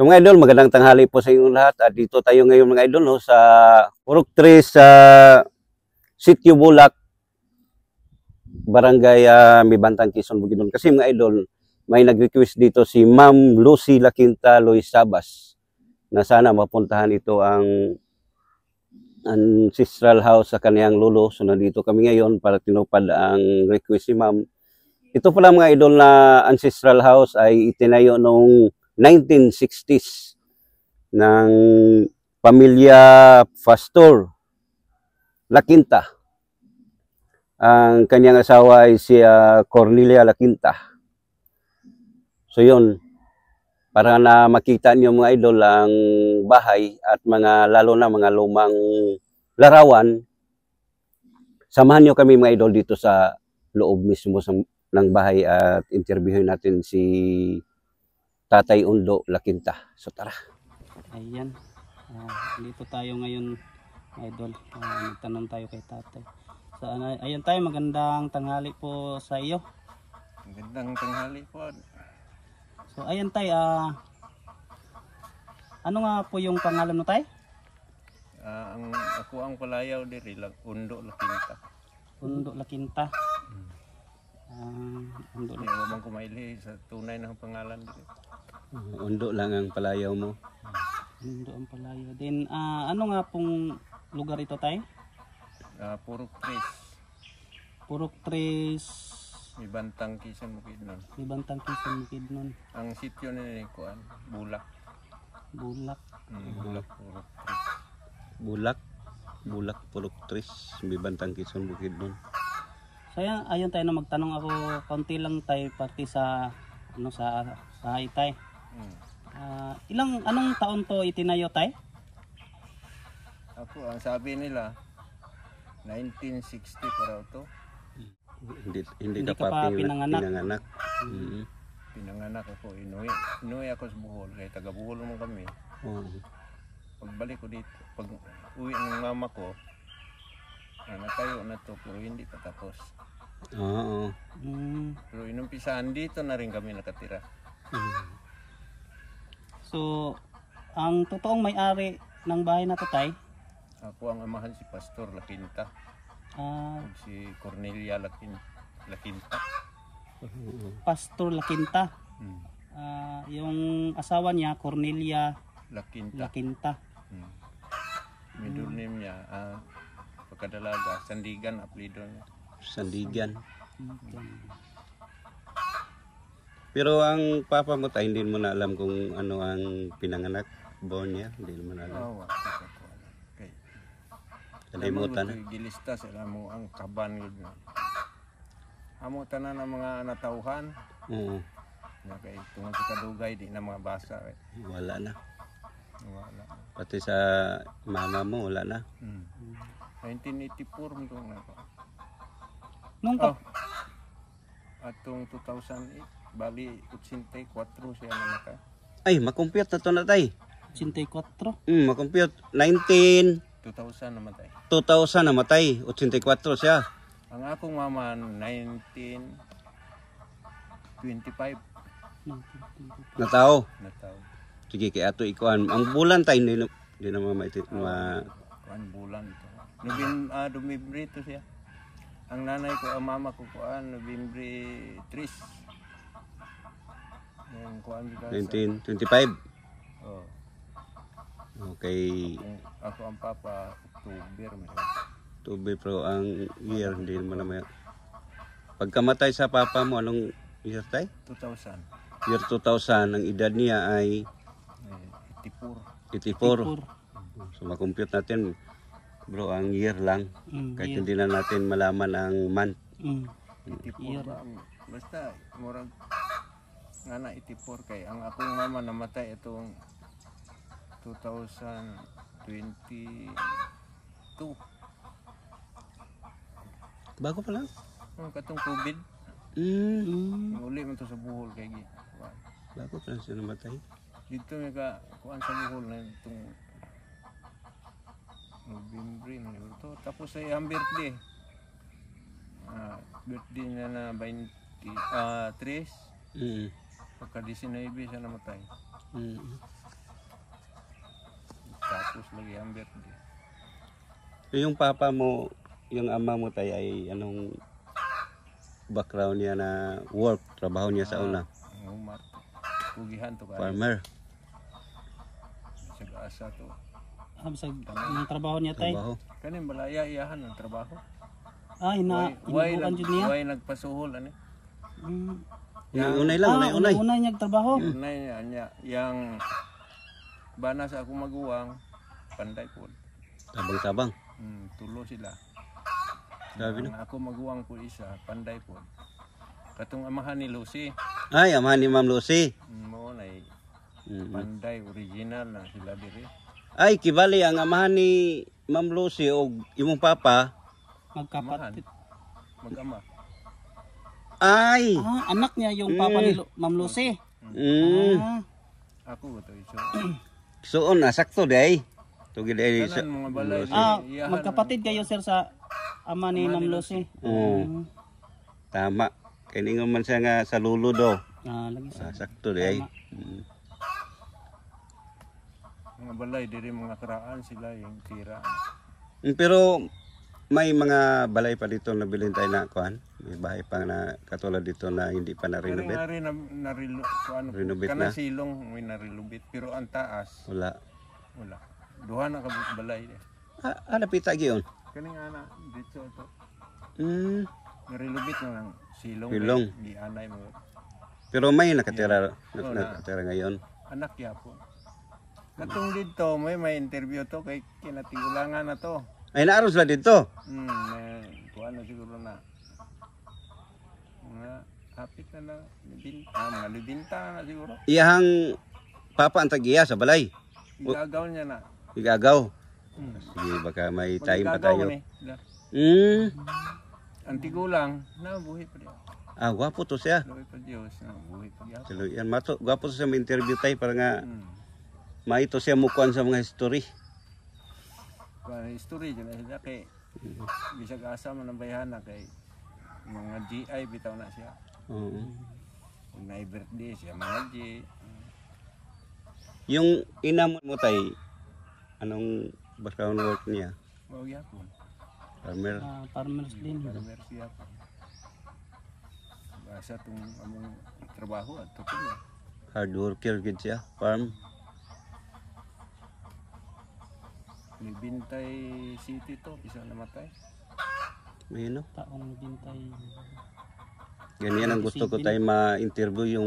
So mga idol, magandang tanghali po sa inyong lahat. At dito tayo ngayon mga idol no, sa Purok 3 sa Sitio Bulak, Barangay Mibantang, Quezon, Bukidnon. Kasi mga idol, may nag-request dito si Ma'am Lucy Laquinta Lois Sabas na sana mapuntahan ito ang ancestral house sa kaniyang lolo. So nandito kami ngayon para tinupad ang request si Ma'am. Ito pala mga idol na ancestral house ay itinayo noong 1960s ng pamilya Pastor Laquinta. Ang kanyang asawa ay si Cornelia Laquinta. So yun, para na makita niyo mga idol ang bahay at mga lalo na mga lumang larawan, samahan niyo kami mga idol dito sa loob mismo ng bahay at interviewin natin si Tatay Undo Laquinta. So tara. Ayan. Dito tayo ngayon, idol. Nagtanong tayo kay tatay. So, ayan tayo, magandang tanghali po sa iyo. Magandang tanghali po. So, ayan tayo. Ano nga po yung pangalan mo tayo? Ako ang palayaw diri, Undo Laquinta. Undo Laquinta. Undo Hindi mo bang kumaili sa tunay ng pangalan diri? Undo lang ang palayaw mo. Undo ang palayaw. Then, ano nga pong lugar ito tayo? Purok 3. Purok 3. Mibantang, Quezon, Bukidnon. Mibantang, Quezon, Bukidnon. Ang sityo ni Kuan, Bulak. Bulak. Bulak, Purok 3. Bulak, Purok 3, Mibantang, Quezon, Bukidnon. So ayun tayo na magtanong ako, konti lang tayo parte sa sa bahay tayo. Anong taon to itinayo tayo? Ako, ang sabi nila 1960 para ito. Hindi ka pa pinanganak. Pinanganak ako, inuwi ako sa Bohol, kaya taga Bohol naman kami. Pagbalik ko dito, pag uwi ng mama ko, natayo na to, pero hindi pa tapos. Oo. Pero inumpisahan dito na rin kami nakatira. So, ang totoong may-ari ng bahay na to tay? Ako ang amahan si Pastor Laquinta. Si Cornelia Laquinta. Pastor Laquinta. Yung asawa niya, Cornelia Laquinta. Middle name niya, pagkadalaga, Sandigan, apelido niya. Sandigan. Pero ang papa mo tayo, hindi mo na alam kung ano ang pinanganak buwan niya. Hindi mo na alam. Okay. Kalimutan na. Gilista sila mo ang kaban yun. Amo tanan ng mga natauhan. Oo. Kaya tungkol sa kadugay, di na mga basa. Wala na. Wala. Pati sa mama mo, wala na. 1984 mo na ako. Nung atong 2008, bali 84 siya namatay. Ay, makumpiyot na to na tay. 84. Makumpiyot. 2000 namatay. 2000 namatay. 84 siya. Ang akong mama 1925 na tao. nataw. Sige, kaya ato ikuan. Ang bulan tayo, hindi na mamaitit. Kuan bulan ito. Nobyembre ito siya. Ang nanay ko, ang mama ko kuan Nobyembre 3. Yung kuan 1925. Oh. Okay. Ako ang papa October. October, pero ang year, hindi naman naman. Pagkamatay sa papa mo, anong year tayo? 2000. Year 2000, ang edad niya ay 84. So makompute natin, bro, ang year lang. Kahit hindi na natin malaman ang month. 84 ba? Basta, murag nga na 84 kay ang akong mama namatay itong 2022. Bago pa lang? Katong COVID. Uli man to sa Bohol kay Bago pa lang siya namatay. Dito may kuan sa Bohol na itong November na ito. Tapos ay ang birthday. Birthday niya na 23. Pagka 19 siya namatay. Tapos lagi ang birthday. Yung papa mo, yung ama mo tay ay anong background niya na work, trabaho niya sa una? Umat. Pugihan to ka. Farmer. Asa to. Bisag ng trabaho niya tay. Trabaho. Kanin balaya iyahan ng trabaho. Inabukan dyan niya. Way nagpasuhol ani. Unay lang, unay. Unay niya trabaho. Unay niya yang bana sa akong maguwang panday po. Tabang-tabang. Tulo sila. Sabi no. Ako maguwang po isa, panday po. Katong amahan ni Lucy. Ay, amahan ni Ma'am Lucy. Mo na panday original na sila diri. Ay, kibali ang amahan ni Ma'am Lucy o imong papa. Magkapatid. Mag-ama. Ay! Anak niya yung papa ni Ma'am Lucy. Ako to iso. Soon, sakto day. Tugid day sa Kanan mga balay. Magkapatid kayo sir sa ama ni Ma'am Lucy. Tama. Kiningon man siya nga sa lulo do. Lagi sir. Sakto day. Mga balay diri mga karaan sila yung tira. Pero may mga balay pa dito na bilhin tayo na kuan. May bahay pa na katulad dito na hindi pa na-renovate. Renovate na. Kana silong may na-renovate pero ang taas Wala. Duha na ka balay. Napita gyud. Kaning ana dito to. Na-renovate na lang silong. Di anay mo. Pero may nakatira ngayon. Anak yapon. Katong dito may interview to kay kinatigulangan na to. Ay naaros la dito. Kuan na siguro na. Mga hapit na mga libinta na siguro. Iyahang papa ang tagiya sa balay. Igagaw niya na. Igagaw. Sige, baka may time pa tayo. Ang tigulang na buhi pa diyo. Gwapo to siya. Buhi pa Diyos na buhi pa diyo. Silo yan mato, gwapo to siya may interview tayo para nga maito siya mukuan sa mga history. Kuan history dyan na sila kay bisag asa man ang bayhana kay mga GI bitaw na siya. Kung na birthday siya mga G. Yung ina mo tay, anong background work niya? Mao gyapon. Farmer. Farmers din. Farmer siya. Basta tong among trabaho at tuloy. Hard worker gid siya, farm. Ni Bintay City to, isa namatay. May no? Taong Bintay. Ganyan ang gusto ko tayo ma-interview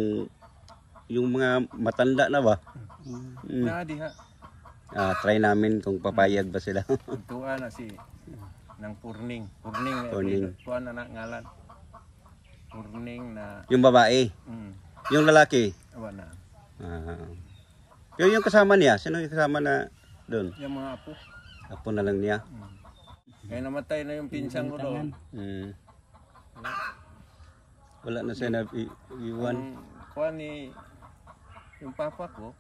yung mga matanda na ba? Na diha. Try namin kung papayag ba sila. Tuwa na si nang Purning. Purning. Kuan na ngalan. Purning na Yung babae. Yung lalaki. awa na. Pero yung kasama niya, sino yung kasama na doon? Yung mga apo. Apo na lang niya. Kaya namatay na yung pinsang ko doon. Wala na siya na iwan. Kuan ni yung papa ko.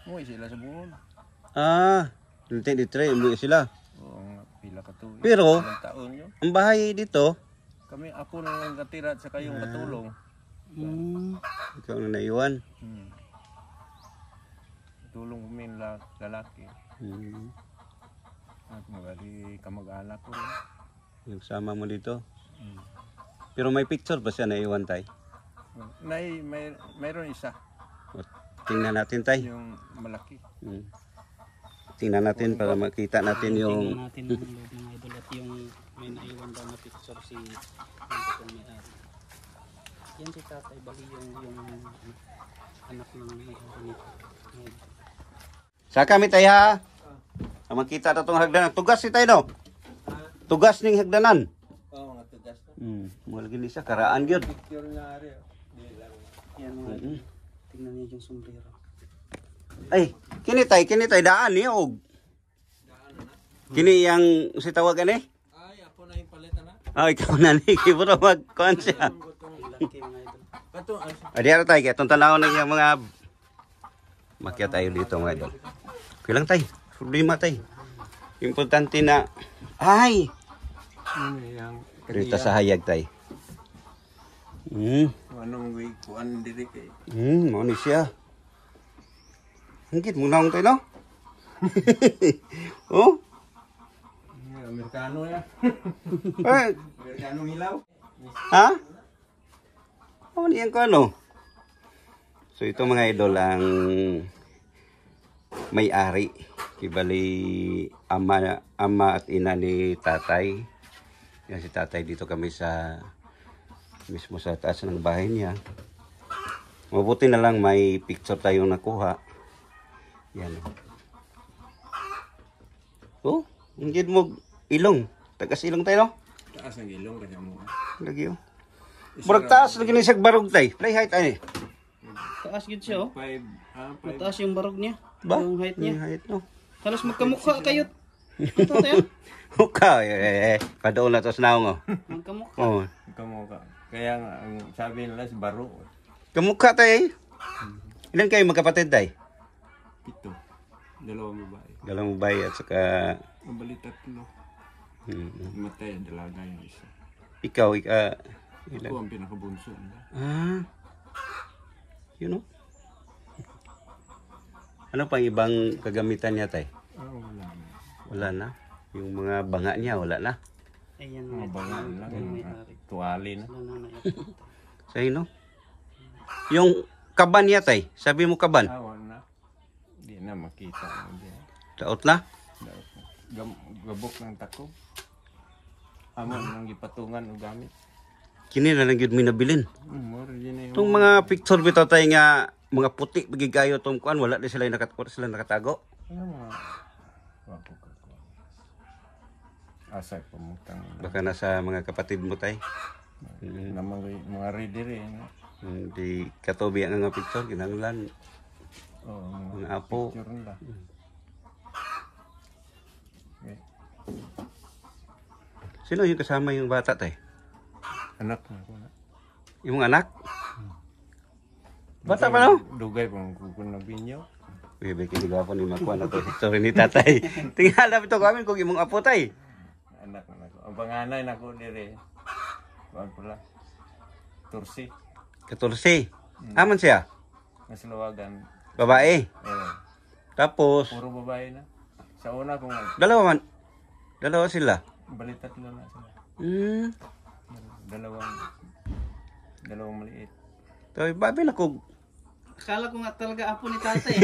Umuwi sila sa Bohol. 23, umuwi sila. Oo, pila ka tuig. Pero, ilang taon yun. ang bahay dito, Kami ako nang katira sa kayong katulong. ikaw na naiwan. Tulong kami lalaki. At magali kamag-anak ko rin. Yung sama mo dito. Pero may picture pa siya naiwan tay. Mayroon isa. Tingnan natin tay. Yung malaki. Tingnan natin para makita natin yung... Tingnan natin yung loading idol at yung may naiwan daw na picture si yung totoong may-ari. Yan si tatay, bali yung anak ng may-ari nito. Sa kami tay ha. Makita na itong hagdanan. Tugas si tay no? Tugas ning hagdanan. Oo, mga tugas na. Mga lagi ni siya, karaan yun. Picture nga rin. Yan mga tingnan niyo yung sombrero. Ay, kini tay daan ni og. Kini yang si tawagan eh? Ay, ako na yung palitan na. Ikaw na ni kibro mag-kuan siya. Laki mga idol. Adi ara tay, itong tanaw na yung mga makyat tayo dito mga idol. Kulang tay, problema tay. Importante na, ay! Rita sa hayag tay. Anong way kuan diri kay? Mo ni siya. Hingkit mo naong tayo, no? Oh? Amerikano ya. Eh, Amerikano hilaw. ha? Oh, niyan ko ano? So ito mga idol ang may-ari. Ibali ama at ina ni tatay. Yan si tatay, dito kami sa mismo sa taas ng bahay niya. Mabuti na lang may picture tayong nakuha. Yan. Oh, hindi mo ilong. Tagas ilong tayo, no? Taas ang ilong kanya mo. Lagi oh. Murag taas lagi ni sag barog tay. Play height ay. Taas gid siya oh. 5 Mataas yung barog niya. Ba? Yung height niya. Yung height no. Halos magkamukha kayo. Ito tayo. Mukha padoon na to sa naong oh. Magkamukha. Oh. Kamukha. Kaya nga ang sabi nila si baro. Kamukha tay. Ilan kayo magkapatid tay? 7. Dalawang babae. Dalawang babae at saka Ang bali 3. Matay ang dalaga yung isa. ikaw Ako ilan? ang pinakabunso. You know? Ano pang ibang kagamitan niya tay? Wala na. Wala na. Yung mga banga niya wala na. Ayan Mga bangal lang. may-ari. Tuwali na. Wala na na ito. Sa'yo no? Yung kaban niya tay. Sabi mo kaban. Wala na. Hindi na makita. Daot na? Gabok ng tako. Amon nang gipatungan og gamit. Kini na lang yun minabilin. More din na Itong mga picture bitaw tay nga mga puti bigigayo tong kuan wala di sila nakatago. ano mga wako ka ko. Asay pamutang. Baka nasa mga kapatid mo tay. Namang mga ready rin. Di katubi ang nga picture kinahanglan Oh, mga apo. picture nila. Okay. Sino yung kasama yung bata tay? Anak na ko na. Yung anak? Bata pa no? Dugay pang kukun na binyo. Bebe kini gapo ni makuha na to story ni tatay. Tingala bito kami kung imong apo tay. Anak na ko. Ang panganay na ko dire. Kuan pula. Tursi. 14. Aman siya? Nasulawagan. Babae. Tapos Puro babae na. Sa una kung dalawa man. Dalawa sila. bali 3 na sila. Dalawang maliit. Toy babi na ko. Akala ko nga talaga apo ni tatay.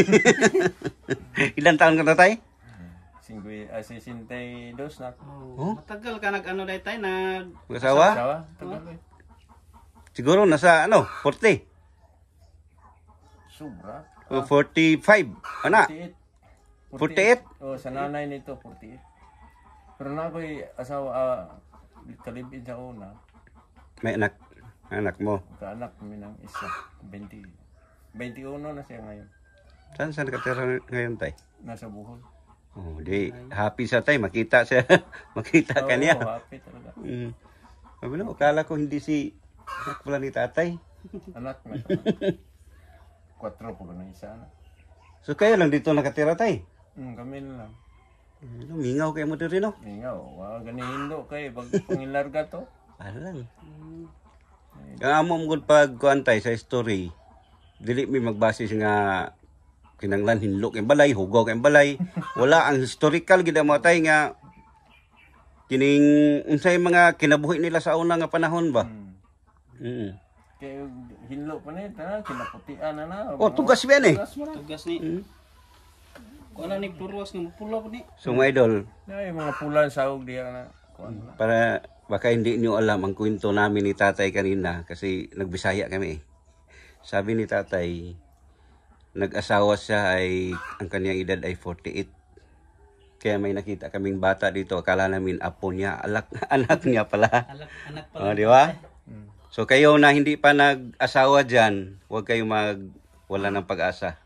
Ilan taon ka tatay? 62 na. Oh? Matagal ka nag-ano dahil tayo, nag... Mag-asawa? Sawa? Tagal eh. Siguro nasa 40. Sobra. O 45. Ana? 48. Oh, sa nanay nito 48. Pero na ako'y asawa kalibid sa una. May anak. Anak mo. Kaanak kami ng isa. 21 na siya ngayon. Saan nakatira ngayon tay? Nasa Bohol. Oh, di happy sa tay makita siya. Makita ka niya. Oo, happy talaga. Sabi na, akala ko hindi si anak pala ni tatay. Anak na. 4 po na isa na. So kayo lang dito nakatira tay? Kami na lang. Mingaw kayo mo dito no? Ingaw, ganihindo kay pag pangilarga to. Alang. Ang amo mo pag kuantay sa story, dili mi magbase nga kinanglan hinlo kay balay, hugog kay balay. Wala ang historical gid mo tay nga kining unsay mga kinabuhi nila sa una nga panahon ba. Kay hinlo pa ni ta kinaputian na. Oh, tugas ba ni? Tugas ni. Kung ano ni purwas nga mapula po ni. So mga idol, Ay mga pulan sahog diya na. Kuan na. para baka hindi niyo alam ang kwento namin ni tatay kanina kasi nagbisaya kami. Sabi ni tatay, nag-asawa siya ay ang kanyang edad ay 48. Kaya may nakita kaming bata dito, akala namin apo niya, anak niya pala. Anak pala. Di ba? So kayo na hindi pa nag-asawa dyan, huwag kayo wala ng pag-asa.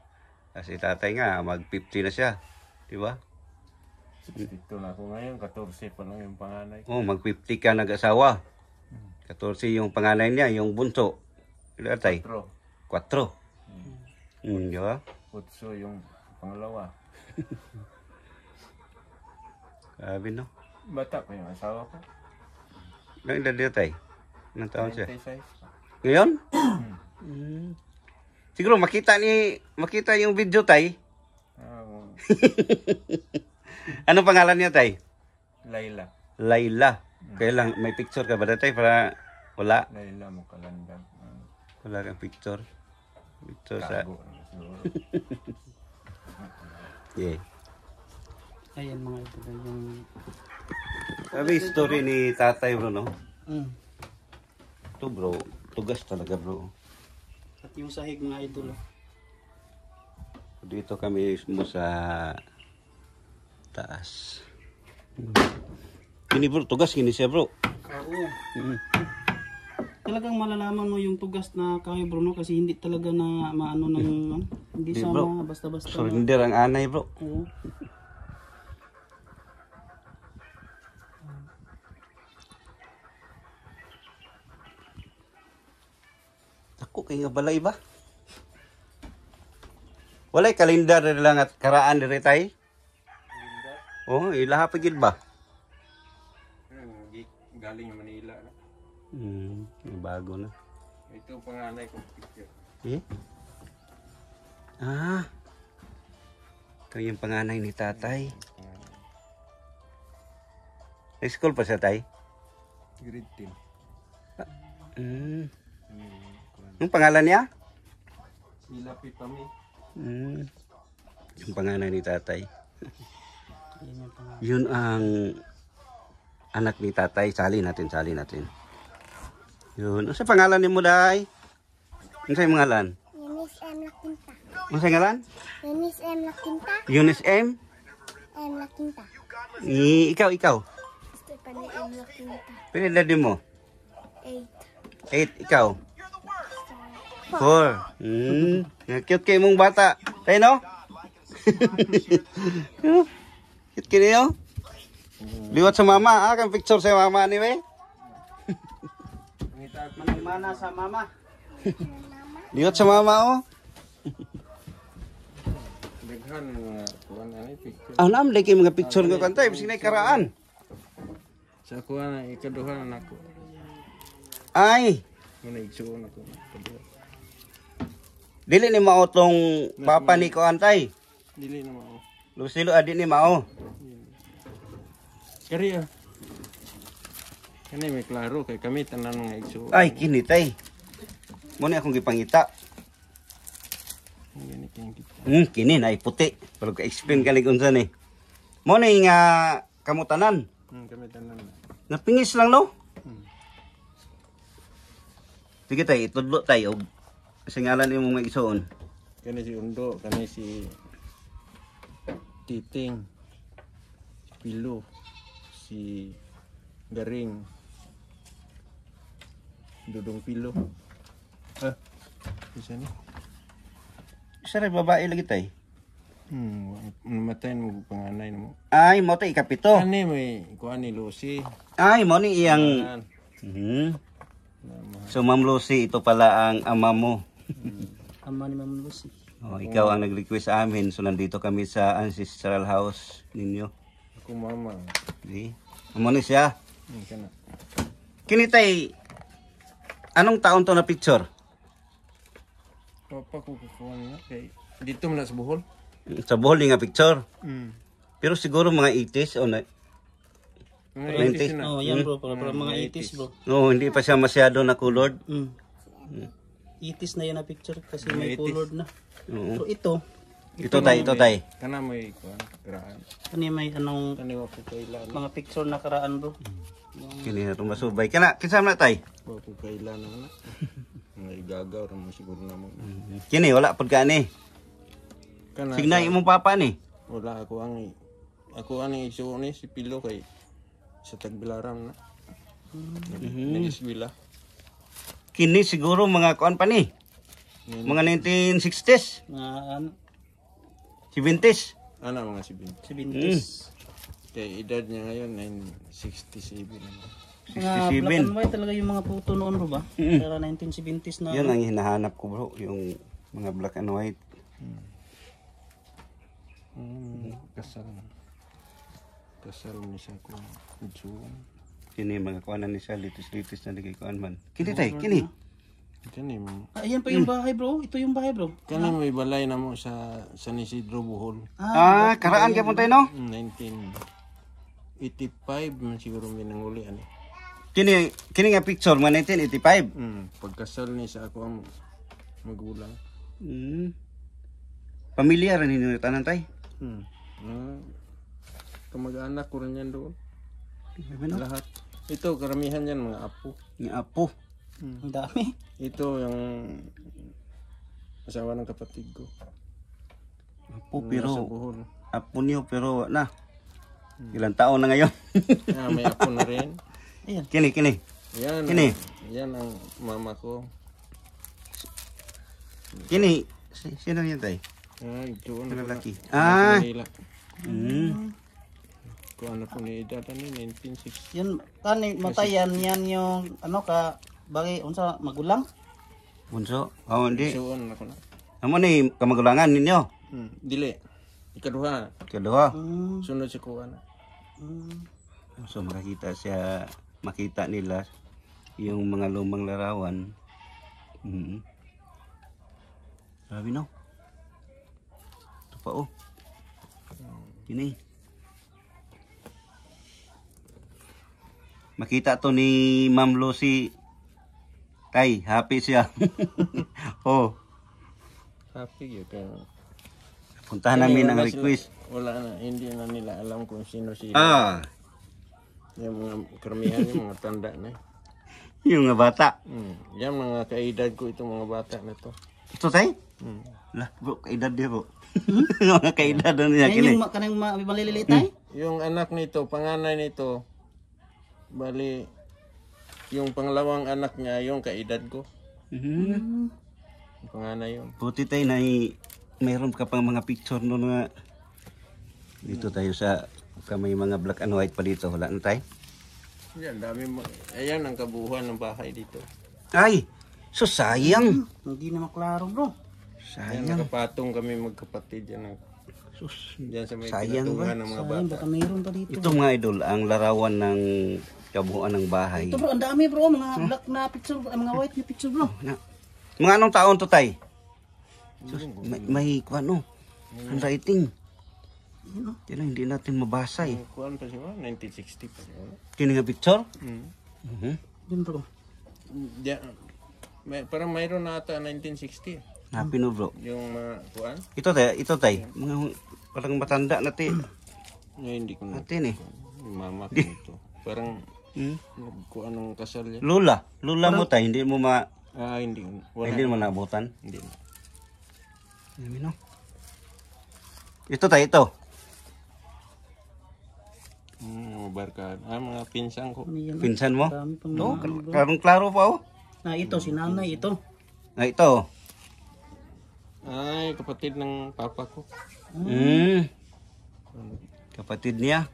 Kasi tatay nga, mag-50 na siya. Di ba? Dito na ako ngayon, 14 pa lang yung panganay. Oh, mag-50 ka nag-asawa. 14 yung panganay niya, yung bunso. Ilan tay? 4. Di ba? 8 yung pangalawa. Sabi no. Bata pa yung asawa ko. Ilang edad niya tay? Ilang taon siya? 26 pa. Ngayon? Siguro makita yung video tay. Anong pangalan niya, tay? Layla. Layla. Kaya lang, may picture ka ba, tay? Para wala. Layla mo kalandag. Wala kang picture. Picture sa... Tago na siguro. Yeah. Ayan mga idol yung Sabi, story ni tatay, bro, no? mm. Ito, bro. Tugas talaga, bro. At yung sahig mga idol. Dito kami mo sa taas. Kini, bro. Tugas, kini siya, bro. Oo. Talagang malalaman mo yung tugas na kahoy bro no kasi hindi talaga na maano ng hindi Di, siya bro. basta-basta. Surrender ang anay, bro. Oo. Ako kay nga balay ba? Walay kalendar rin lang at karaan rin tay. Oh, ilaha pa gid ba? Galing Manila. Bago na. Ito panganay ko picture. Eh? Ah. Ito yung panganay ni tatay. High school pa siya tay? Grade 10. Yung pangalan niya? Sila Pitami. Yung panganay ni tatay. Yan yung pangalan. Yun ang anak ni tatay. Sali natin. Yun. Ano sa pangalan ni mo, day? Ano sa pangalan? Eunice M. Lakinta. Ano sa pangalan? Eunice M. Lakinta. Eunice M? M. Lakinta. Ikaw. Stephanie M. Lakinta. Pwede edad mo? 8. 8, ikaw? 4. Cute kayo mong bata. Tayo, no? Cute kayo? Liwat sa mama, kang picture sa mama ni we. Manang-mana sa mama. Liwat sa mama, oh. Daghan mga kuan ani picture. Nam, lagi mga picture ko kantay. Bising na karaan. Sa kuan ikaduha na ako. Ay, Muna igsuon ako. Ikaduha. dili ni mao tong papa ni ko antay. Dili na mao. Lusilo adi ni mao. Kari ah. Kani may klaro kay kami tanan nga igsuon. Ay, kini tay. Mo ni akong gipangita. Ngani kay kita. Kini na puti. Pero ka-explain ka ni unsa ni. Mo ni nga kamutanan. Kami tanan. Napingis lang, no? Sige tay, itudlo tayo. Singalan imong mga isuon. Kani si Undo, kani si Titing, si Pilo, si Garing, Dudong Pilo. Isa ni? Isa rin babae lagi tay. Namatay mo panganay mo. Ay, mo tay ikapito. Kani may kuan ni Lucy. Ay, mo ni iyang... Yan. So, Ma'am Lucy, ito pala ang ama mo. Ama ni Ma'am Lucy. Oh, ikaw ang nag-request sa amin. So, nandito kami sa ancestral house ninyo. Ako mama. Di? Amo ni siya. Kana. Kini tay, anong taon to na picture? Papa ko kukuha na kay dito man sa Bohol. Sa Bohol nga picture. Pero siguro mga 80s o na... Mga 90s 80s na. Oh, yan bro, para mga 80s bro. No, hindi pa siya masyado na colored. 80s na yan na picture kasi may 80s. colored na. Oo. So ito, Ito tay. Kana may kuan karaan. ano may anong Kani wa ko kailan. mga picture na karaan bro. Kini na masubay. Kana, kinsa na tay? Wa ko kailan na. Mga igagaw ra mo siguro na mo. Kini, wala pud ka ni. Kana. Signay imong papa ni. Wala ako ang isuon ni si Pilo kay sa Tagbilaran na. Nagiswila. Kini siguro mga kuan pa ni. Mga 1960s, Mga ano, 70s. Ana mga 70. 70s. Kay edad niya ngayon 967 na. Mga black 67. and white talaga yung mga photo noon bro ba? Para 1970s na. Yan ang hinahanap ko bro, yung mga black and white. Kasal. Kasal ni siya ko. Idsuon. Kini mga kuanan ni siya, litis-litis na nagay kuan man. Kini tay, kini. Kani Ayan pa yung bahay bro. Ito yung bahay bro. kani may balay na mo sa San Isidro Bohol. Karaan kay puntay no? 1985 man siguro may nanguli ani. Kini nga picture mo 1985. Pagkasal ni sa ako ang magulang. Pamilyar ninyo tanan tay. Kamag-anak ko rin yan doon. Grabe no? Lahat. Ito karamihan yan mga apo. Ni apo. Ang dami. Ito yung asawa ng kapatid ko. Apo Nasa pero Bohol. apo niyo pero na. Ilang taon na ngayon? May apo na rin. Ayan. Kini. Yan. Kini? Yan ang mama ko. Kini. Sino yan tay? Ito Ang ano lalaki. Ah. Kung ano po ni edad ni 1960. Yan kani matayan yan yung ano ka bagay unsa magulang. Bunso. Oh, hindi. Suon ako na. Amo ni kamagulangan ninyo. Dili. Ikaduha. Kedua. Sunod si kuha na. So makita nila yung mga lumang larawan. Grabe no. Ito pa oh. Ini. Makita to ni Ma'am Lucy. Tay, happy siya. Oh, Happy yun. puntahan namin ang request. Wala na. Hindi na nila alam kung sino sila. Yung mga karamihan yung mga tanda na. Yung mga bata. Yan mga kaedad ko itong mga bata na to. Ito tay? Lah, bro, kaedad dia bro. Mga kaedad na niya Yan kini. yung kanang malililit ay. Yung anak nito, panganay nito, bali, yung pangalawang anak niya, yung kaedad ko. Yung panganay yun. Buti tayo na mayroon ka pang mga picture no nga. Dito tayo sa may mga black and white pa dito. Wala na tayo. Yan, dami mo. Ayan ang kabuuan ng bahay dito. Ay! So sayang. Hindi na maklaro bro. Ayan, Sayang. nakapatong kami magkapatid yan. Sus. Diyan sa may Sayang pinatungan ng mga Sayang bata. baka mayroon pa dito. Ito mga idol, ang larawan ng kabuuan ng bahay. Ito bro, ang dami bro, mga black na picture, mga white na picture bro. Mga anong taon to tay? Sus, may ano? Handwriting. Yan ang hindi natin mabasa eh. Kuan pa siya, 1960 pa siya. Kini nga picture? Yun bro. Diyan, parang mayroon na ata 1960. Happy no bro. Yung mga kuan. Ito tay. Mga parang matanda natin. Hindi ko na. Natin eh. Yung mama ko ito. Parang kuan ng kasal yan. Lula mo tay, hindi mo Hindi. Wala. hindi mo naabutan. Hindi na. Dami no. Ito tay, ito. Mga barkada. Mga pinsan ko. Ano yan? Pinsan mo? Dami pang No, karong klaro pa oh. ito, si nanay ito. Ito. Ay, kapatid ng papa ko. Kapatid niya.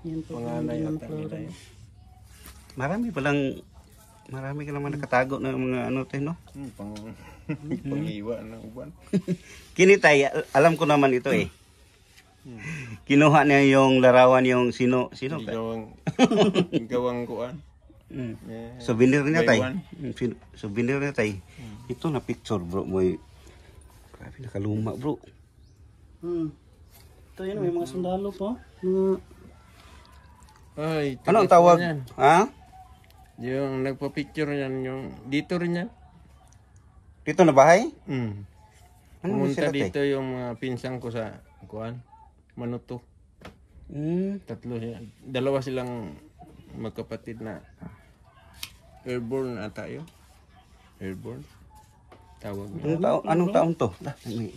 Yan po. Panganay ata nila yun. Marami ka naman nakatago ng mga ano tayo, no? Pangiwa ng uban. Kini tay, alam ko naman ito eh. Kinuha niya yung larawan yung sino ka? Gawang kuan. Souvenir niya tay. Buy one. Souvenir niya tay. Ito na picture bro mo. Grabe nakaluma bro. Ito yun, may mga sundalo po. Ay, Ano ang tawag? yan. Ha? Yung nagpa-picture yan, yung dito rin yan. Dito na bahay? Ano Ano pumunta sila tay? dito yung mga pinsan ko sa kuan, Manuto. Tatlo siya. Dalawa silang magkapatid na airborne ata yun. Airborne. Tawag niya. Anong taon to?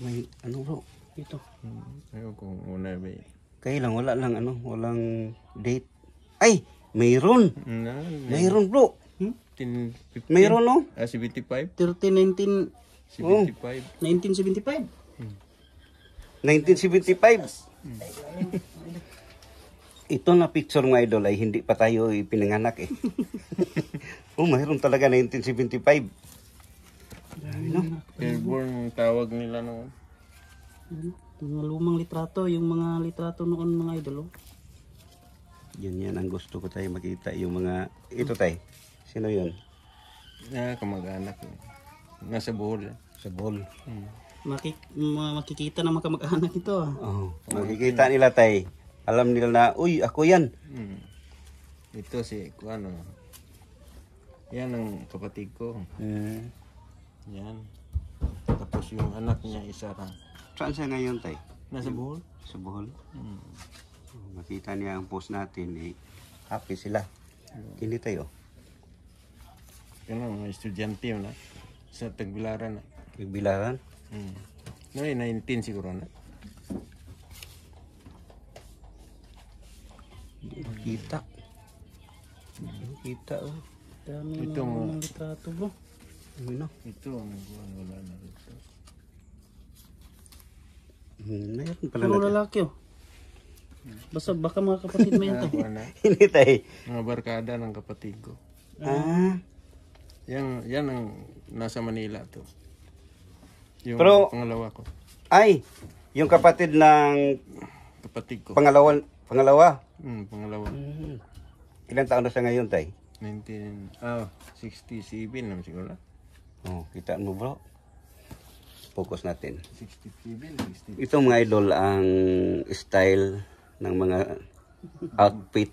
May ano bro? Ito. Ayaw kung una ba eh. Kaya lang wala lang walang date. Ay, mayroon. Mayroon bro. 15. Mayroon no? 75? 1975. 75. 1975. Ito na picture mga idol ay hindi pa tayo pinanganak eh. Mayroon talaga 1975. Airborne tawag nila noon. Mga lumang litrato, yung mga litrato noon mga idol. Yan ang gusto ko tayo makita yung mga ito tay. Sino yun? Kamag-anak. Nasa Bohol. Sa Bohol. Makikita na kamag-anak ito. Oh, makikita nila tay. Alam nila na, uy, ako yan. Ito si ano. Yan ang kapatid ko. Yan. Tapos yung anak niya isa lang. Saan siya ngayon tay? Nasa Bohol. Sa Bohol. Makita niya ang post natin, happy sila. Kini tayo. Yan ang mga estudyante yun na. Sa Tagbilaran na. Bilaran. No, 19 siguro na. Kita. Kita oh. Dami Ito mo. ng litrato bro. Ano? Ito ang wala na rito. Mayroon pala Puro na. lalaki oh. Baka mga kapatid mo yan to. Hindi tay. Mga barkada ng kapatid ko. Yan ang nasa Manila to. Yung Pero- pangalawa ko. Ay, yung kapatid ng Kapatid ko. pangalawa. Pangalawa. Ilang taon na siya ngayon tay? 67 naman siguro. Oh, kita mo bro. Focus natin. 67, 60. Ito mga idol ang style ng mga outfit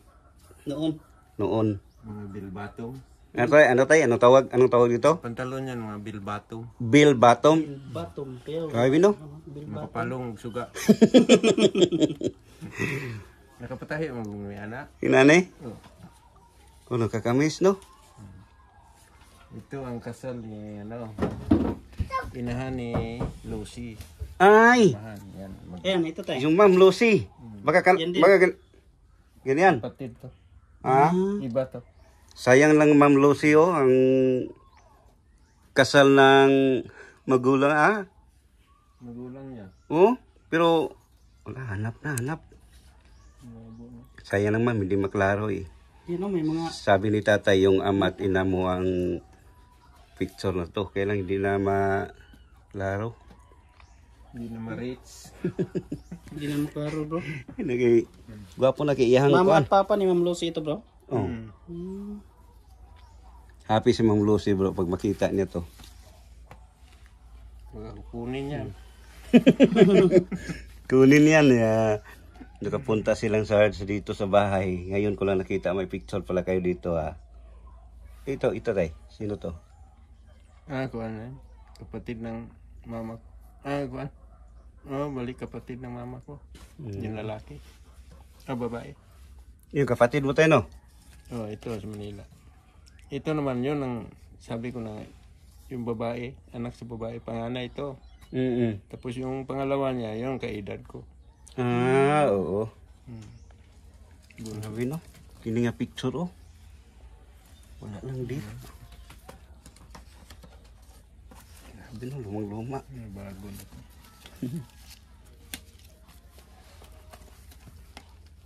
noon. Mga bilbatong. Ano tayo? Anong tawag dito? Pantalon yan, mga bilbatong. Bill bottom. Bottom. Kaya Grabe no? Makapalong suga. Nakapatahi mo may anak. Inane? Oh. Ano kakamis no? Ito ang kasal ni inahan ni Lucy. Ay, Mahan yan. Ayan, ito tayo. yung Ma'am Lucy. Yan din. Ganyan. Kapatid to. Ah, Iba to. sayang lang Ma'am Lucy oh, ang kasal ng magulang Magulang niya. Oh, pero wala, hanap. Sayang naman, hindi maklaro eh. Yan oh, may mga Sabi ni tatay yung ama at ina mo ang picture na to. Kaya lang hindi na maklaro. Hindi na ma-reach. hindi na maklaro bro. Gwapo na kiiyahang Mama kuan. at papa ni Ma'am Lucy ito bro. Oh. Happy si Ma'am Lucy bro pag makita niya to. Kunin yan. Kunin yan. Nakapunta silang Sarge dito sa bahay. Ngayon ko lang nakita may picture pala kayo dito Ito tay. Sino to? Kuan yan. Kapatid ng mama ko. Kuan. Balik kapatid ng mama ko. Yung lalaki. Babae. Yung kapatid mo tayo no? Ito sa Manila. Ito naman yun ang sabi ko na yung babae, anak sa babae, panganay ito. Tapos yung pangalawa niya, yung kaedad ko. Oo. Grabe no? Kini nga picture Wala lang dito. Grabe no, lumang-luma. Bago na ito.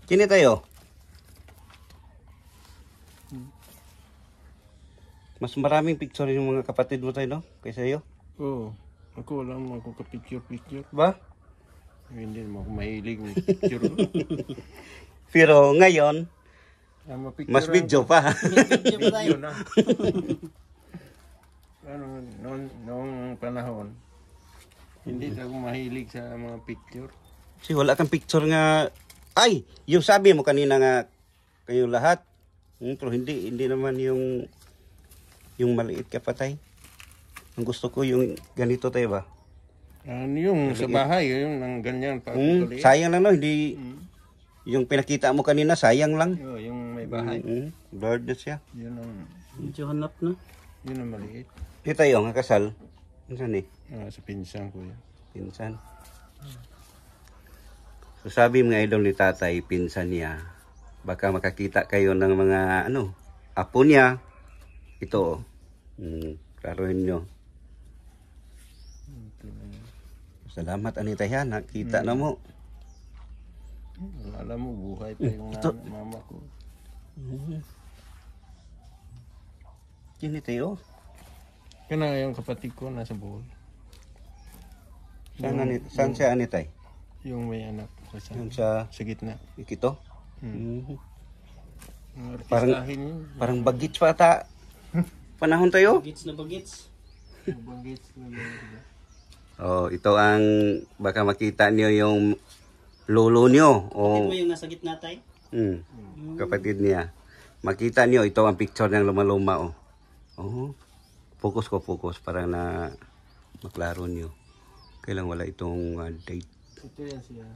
Kini tayo? Mas maraming picture yung mga kapatid mo tayo no? Kaysa iyo? Ako wala mo ako ka-picture. Ba? Hindi mo ako mahilig ng picture. Pero ngayon, mas Mapicturean video pa. Video pa tayo. Video na. Noong panahon, hindi ako mahilig sa mga picture. Kasi wala kang picture nga. Ay, yung sabi mo kanina nga kayo lahat. Pero hindi naman yung maliit ka patay. Ang gusto ko yung ganito tayo ba? Yung sa bahay, yung nang ganyan pa. Sayang lang no, hindi yung pinakita mo kanina, sayang lang. Yung may bahay. Blurred na siya. Yun ang, Medyo hanap na. yun ang maliit. Ito tayo, nga kasal. Saan Sa pinsan ko yan. Pinsan. So sabi mga idol ni tatay, pinsan niya, baka makakita kayo ng mga apo niya. Ito klaruhin nyo. Salamat anita yan, nakita na mo. Alam mo, buhay pa yung mama ko. Kini tayo. Kana yung kapatid ko nasa Bohol. Saan siya anitay? Yung may anak Yan sa sa gitna. ikito. Mga Parang- artistahin yun. Parang bagits pa ata. panahon tayo. Bagits na bagits. Bagits na yun. Oh, ito ang baka makita niyo yung lolo niyo. Ito Oh, mo yung nasa gitna tay? kapatid niya. Makita niyo ito ang picture ng luma-luma oh. Oh. Focus para na maklaro niyo. Kailan wala itong date. Ito yan siya.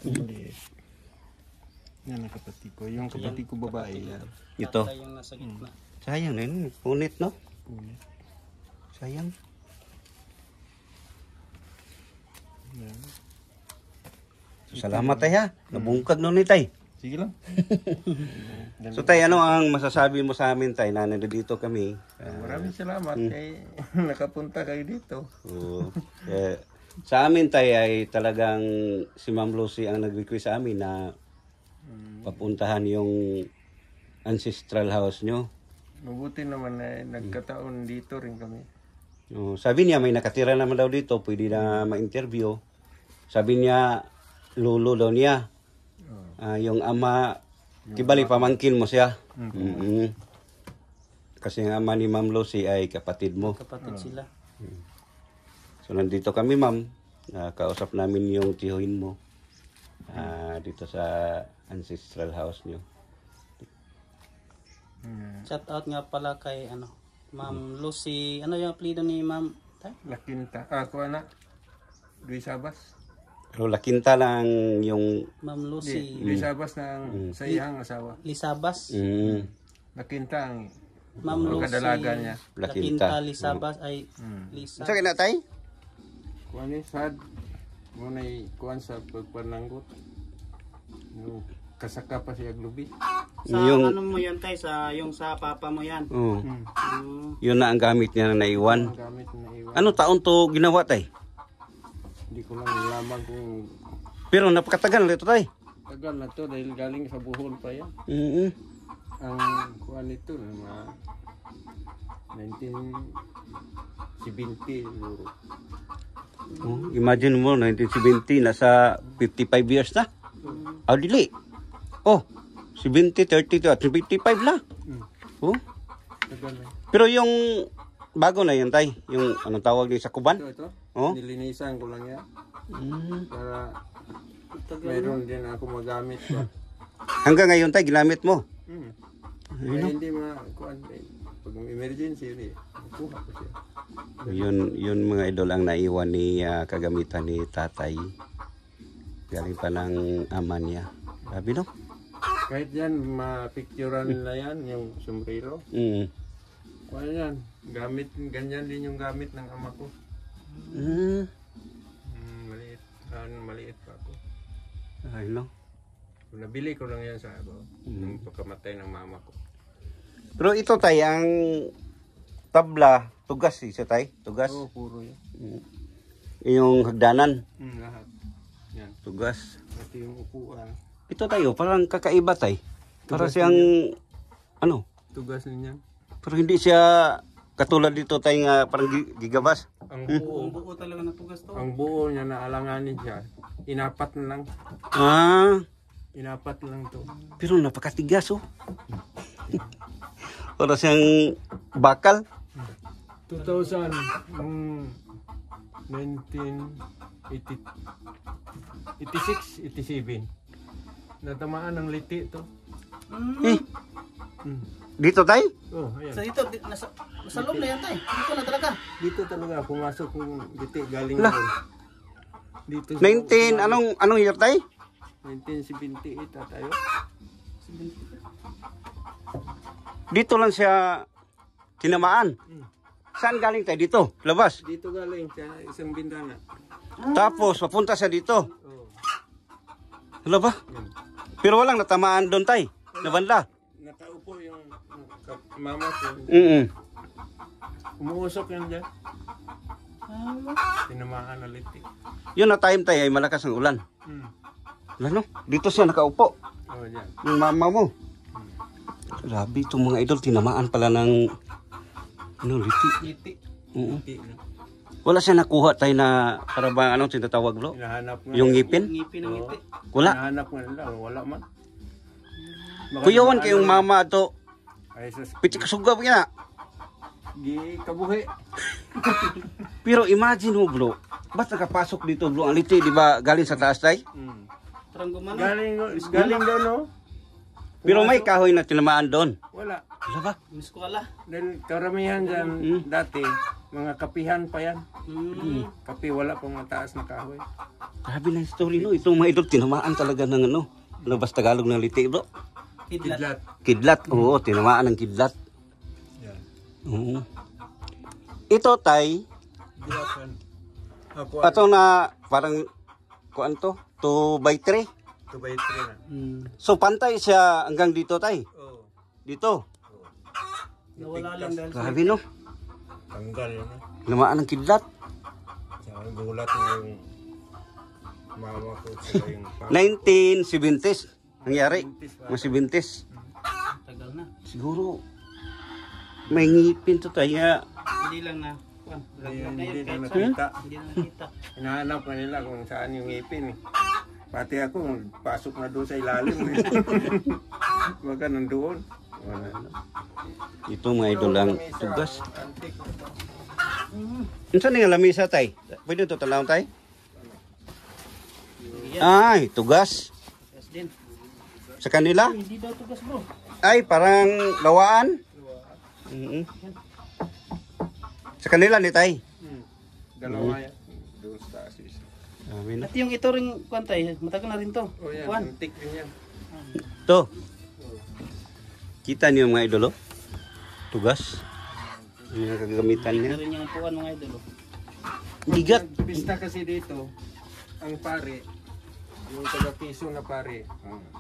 Hindi. Yan ang kapatid ko. Yung kapatid ko babae yan. Ito. Tatay yung nasa gitna. Sayang na yun. Punit, no? Sayang. Yan. Salamat tay ha. Nabungkag nun ni tay. Sige lang. So tay, ano ang masasabi mo sa amin tay na nandito kami? Maraming salamat kay nakapunta kayo dito. Sa amin tay ay talagang si Ma'am Lucy ang nag-request sa amin na papuntahan yung ancestral house nyo. Mabuti naman na nagkataon dito rin kami. Sabi niya may nakatira naman daw dito, pwede na ma-interview. Sabi niya, lolo daw niya. Yung ama, kibali pamangkin mo siya. Kasi ang ama ni Ma'am Lucy ay kapatid mo. Kapatid sila. So nandito kami ma'am, kausap namin yung tiyohin mo dito sa ancestral house nyo. Shout out nga pala kay Ma'am Lucy. Ano yung apelyido ni Ma'am tay? Lakinta. Ako na. Luis Sabas. Pero Lakinta lang yung Ma'am Lucy Luis Sabas na ang sa iyang asawa. Lisabas. Lakinta ang Ma'am Lucy kadalaga niya. Lakinta Lisabas ay Lisa. Sa kina tay? Kuan ni sad mo nay kuan sa pagpananggot. No, kasaka pa siya glubi. Sa Yung- ano mo yan tay? Yung sa papa mo yan. Yun na ang gamit niya na naiwan. Ang gamit na iwan. Ano taon to ginawa tay? Hindi ko lang nalaman kung Pero napakatagal nito tay. tagal na to dahil galing sa Bohol pa yan. Ang kuan nito na 1970 siguro. Imagine mo 1970 nasa 55 years na. Dili. 70, 32 at 55 na. Tagal na. Pero yung bago na yun tay, yung anong tawag din sa kuban? Ito. Oh? Nilinisan ko lang yan. Para mayroon din ako magamit pa. Hanggang ngayon tay ginamit mo. Kaya hindi kuan pag emergency ni kuha ko siya. Yun mga idol ang naiwan ni kagamitan ni tatay. Galing pa ng ama niya. Sabi no? Kahit yan mapicturean nila yan yung sombrero. Kuha yan. Gamit ganyan din yung gamit ng ama ko. Maliit. Maliit pa ako. Ay no? Nabili ko lang yan sa nung pagkamatay ng mama ko. Pero ito tay ang tabla, tugas siya tay, tugas. Oo, puro yan. Yung hagdanan, Lahat. Yan. tugas. Pati yung upuan. Ito tayo, parang kakaiba tay. Para siyang ano, Tugas niya. pero hindi siya katulad dito tay nga parang gigabas. Ang buo. Buo talaga na tugas to. Ang buo niya na alanganin siya. Inapat na lang. Inapat lang to. Pero napakatigas oh. Para siyang bakal. 2000, 1986, 87. Natamaan ng liti to. Dito tay? Oh, ayan. Sa dito, nasa loob na yan tay. Dito na talaga. Dito talaga pumasok yung liti galing Lah. doon. Dito sa 19, anong year tay? 1978 tayo. Dito lang siya tinamaan. Saan galing tayo? Dito, labas. Dito galing sa isang bintana. Tapos papunta siya dito. Oh. Wala ba? Pero walang natamaan doon tay. Nabanda. Nakaupo yung mama ko. Umuusok yun dyan. Tinamaan na liti. Yun na time tay ay malakas ang ulan. Wala no? Dito siya nakaupo. Oh, dyan. Yung mama mo. Grabe itong mga idol, tinamaan pala ng liti. Liti. Oo. Liti na. Wala siya nakuha tayo na para ba anong tinatawag bro? Hinahanap nga. Yung ngipin? Ngipin ng ngiti. Wala. Hinahanap nga nila. Wala man. Kuyawan kayong mama to. Ay sus, Pichi kasuga pa kaya. gi kabuhi. Pero imagine mo bro, ba't nakapasok dito bro? Ang liti, di ba galing sa taas tay? Parang gumano. Galing daw no. Pero may kahoy na tinamaan doon. Wala. Wala ba? Miskwala. Dahil karamihan dyan dati, mga kapihan pa yan. Kapi wala pang mataas na kahoy. Grabe na yung story no. Itong mga idol, tinamaan talaga ng ano. Labas Tagalog ng liti bro. Kidlat. Kidlat, oo, tinamaan ng kidlat. Yan. Oo. Ito tay, Dilapan. Ako, ato na parang, kuan to, 2x3. 2x3 na. So pantay siya hanggang dito tay. Oo. Dito. Nawala lang dahil sa Grabe no. Tanggal yun na. Tinamaan ng kidlat. Saka gulat na yung mama ko sila yung 1970s nangyari. Mga 70s. tagal na. Siguro may ngipin to tayo. Hindi lang na. Kwan, Hindi na kahit nakita. hindi na nakita. Hinahanap na nila kung saan yung ngipin eh. Pati ako, pasok na doon sa ilalim eh. Baka nandoon. Wala na. Ito mga idol ang tugas. Antik. Saan nga lamisa tay? Pwede ito talawang tay? Yan. Ay, tugas. Yes din. Sa kanila? Hindi daw tugas bro. Ay, parang lawaan. Mm-mm. Sa kanila ni tay. Dalawa yan. Doon sa asis. Amin na. At yung ito ring kwantay, matagal na rin to. O yan, Kwan. antik din yan. Ito. Kita niyo mga idol, oh. Tugas. Yung kagamitan niya. Ito rin yung upuan mga idol. Oh. Bigat. Pista kasi dito, ang pare, yung taga-piso na pare,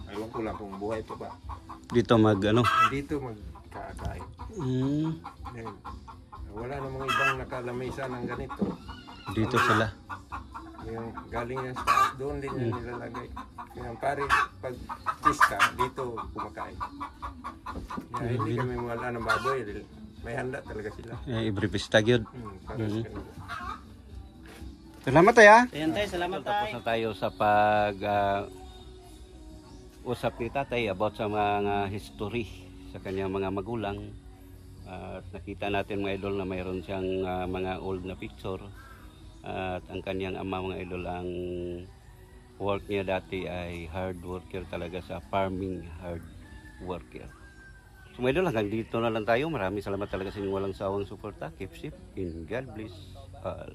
ayaw ko lang kung buhay pa ba. Dito mag ano. Dito magkakain. Then, wala namang ibang nakalamesa ng ganito. Dito sila. Yung galing yan sa taas, doon din yan nilalagay. Yung pare, pag pista, dito kumakain. Kaya hindi kami wala ng baboy, may handa talaga sila. Every pista gyud. Para sa kanila. Salamat tayo. Ayan tayo, salamat Tapos tayo. na tayo sa pag usap ni tatay about sa mga history sa kanyang mga magulang. At nakita natin mga idol na mayroon siyang mga old na picture. At ang kanyang ama mga idol, ang work niya dati ay hard worker talaga sa farming, hard worker. So mga idol, hanggang dito na lang tayo. Maraming salamat talaga sa inyong walang sawang suporta. Keep safe and God bless all.